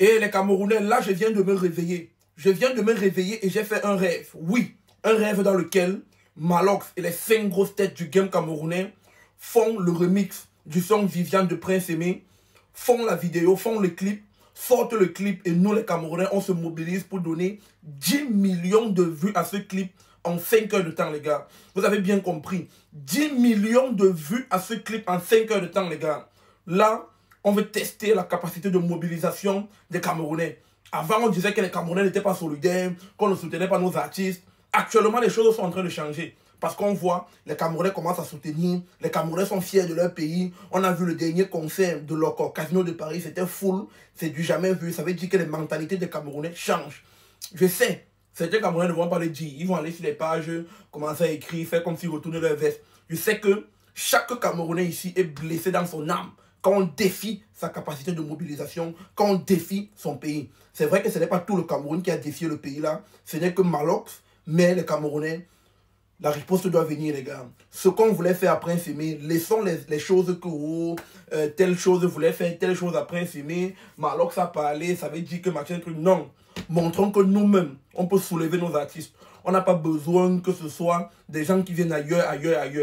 Et les Camerounais, là, je viens de me réveiller. Je viens de me réveiller et j'ai fait un rêve. Oui, un rêve dans lequel Malox et les 5 grosses têtes du game camerounais font le remix du son Viviane de Prince Aimé, font la vidéo, font le clip, sortent le clip et nous, les Camerounais, on se mobilise pour donner 10 millions de vues à ce clip en 5 heures de temps, les gars. Vous avez bien compris. 10 millions de vues à ce clip en 5 heures de temps, les gars. Là, on veut tester la capacité de mobilisation des Camerounais. Avant, on disait que les Camerounais n'étaient pas solidaires, qu'on ne soutenait pas nos artistes. Actuellement, les choses sont en train de changer. Parce qu'on voit, les Camerounais commencent à soutenir, les Camerounais sont fiers de leur pays. On a vu le dernier concert de leur Casino de Paris, c'était full, c'est du jamais vu. Ça veut dire que les mentalités des Camerounais changent. Je sais, certains Camerounais ne vont pas le dire. Ils vont aller sur les pages, commencer à écrire, faire comme s'ils retournaient leur veste. Je sais que chaque Camerounais ici est blessé dans son âme quand on défie sa capacité de mobilisation, quand on défie son pays. C'est vrai que ce n'est pas tout le Cameroun qui a défié le pays là, ce n'est que Malox, mais les Camerounais, la riposte doit venir, les gars. Ce qu'on voulait faire après Prince Aimé, laissons les choses que telle chose voulait faire, telle chose après Prince Aimé, Malox a parlé, ça veut dire que machin truc. Non. Montrons que nous-mêmes, on peut soulever nos artistes. On n'a pas besoin que ce soit des gens qui viennent ailleurs,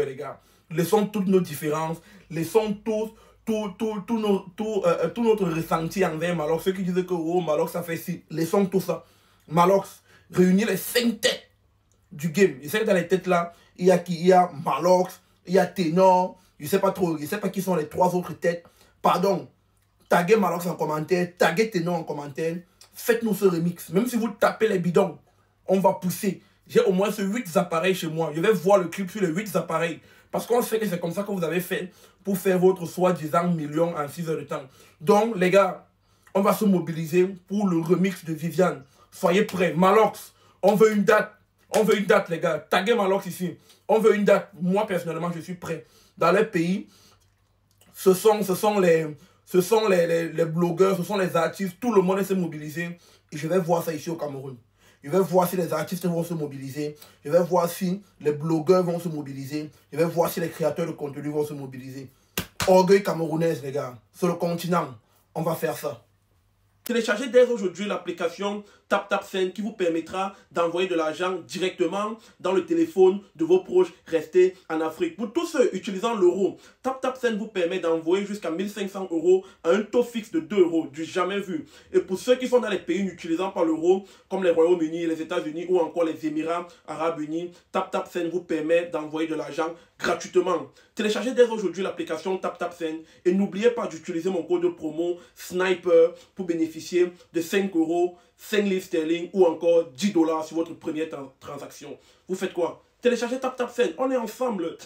les gars. Laissons toutes nos différences, laissons tout notre ressenti envers Malox. Ceux qui disent que oh, Malox ça fait ci, laissons tout ça. Malox, réunir les 5 têtes du game. Je sais que dans les têtes là, il y a qui? Il y a Malox, il y a Ténor, je sais pas trop, je sais pas qui sont les 3 autres têtes. Pardon, taguez Malox en commentaire, taguez Ténor en commentaire, faites-nous ce remix. Même si vous tapez les bidons, on va pousser. J'ai au moins ce 8 appareils chez moi. Je vais voir le clip sur les 8 appareils. Parce qu'on sait que c'est comme ça que vous avez fait pour faire votre soi-disant million en 6 heures de temps. Donc, les gars, on va se mobiliser pour le remix de Viviane. Soyez prêts. Malox, on veut une date. On veut une date, les gars. Taguez Malox ici. On veut une date. Moi, personnellement, je suis prêt. Dans les pays, ce sont les blogueurs, ce sont les artistes. Tout le monde s'est mobilisé. Et je vais voir ça ici au Cameroun. Je vais voir si les artistes vont se mobiliser. Je vais voir si les blogueurs vont se mobiliser. Je vais voir si les créateurs de contenu vont se mobiliser. Orgueil camerounais, les gars. Sur le continent, on va faire ça. Téléchargez dès aujourd'hui l'application TapTapSend qui vous permettra d'envoyer de l'argent directement dans le téléphone de vos proches restés en Afrique. Pour tous ceux utilisant l'euro, TapTapSend vous permet d'envoyer jusqu'à 1500 € à un taux fixe de 2 €, du jamais vu. Et pour ceux qui sont dans les pays n'utilisant pas l'euro, comme les Royaumes-Unis, les États-Unis ou encore les Émirats Arabes Unis, TapTapSend vous permet d'envoyer de l'argent gratuitement. Téléchargez dès aujourd'hui l'application TapTapSend et n'oubliez pas d'utiliser mon code de promo SNIPER pour bénéficier de 5 €, 5 livres sterling ou encore 10 $ sur votre première transaction. Vous faites quoi? Téléchargez TapTapSend, on est ensemble.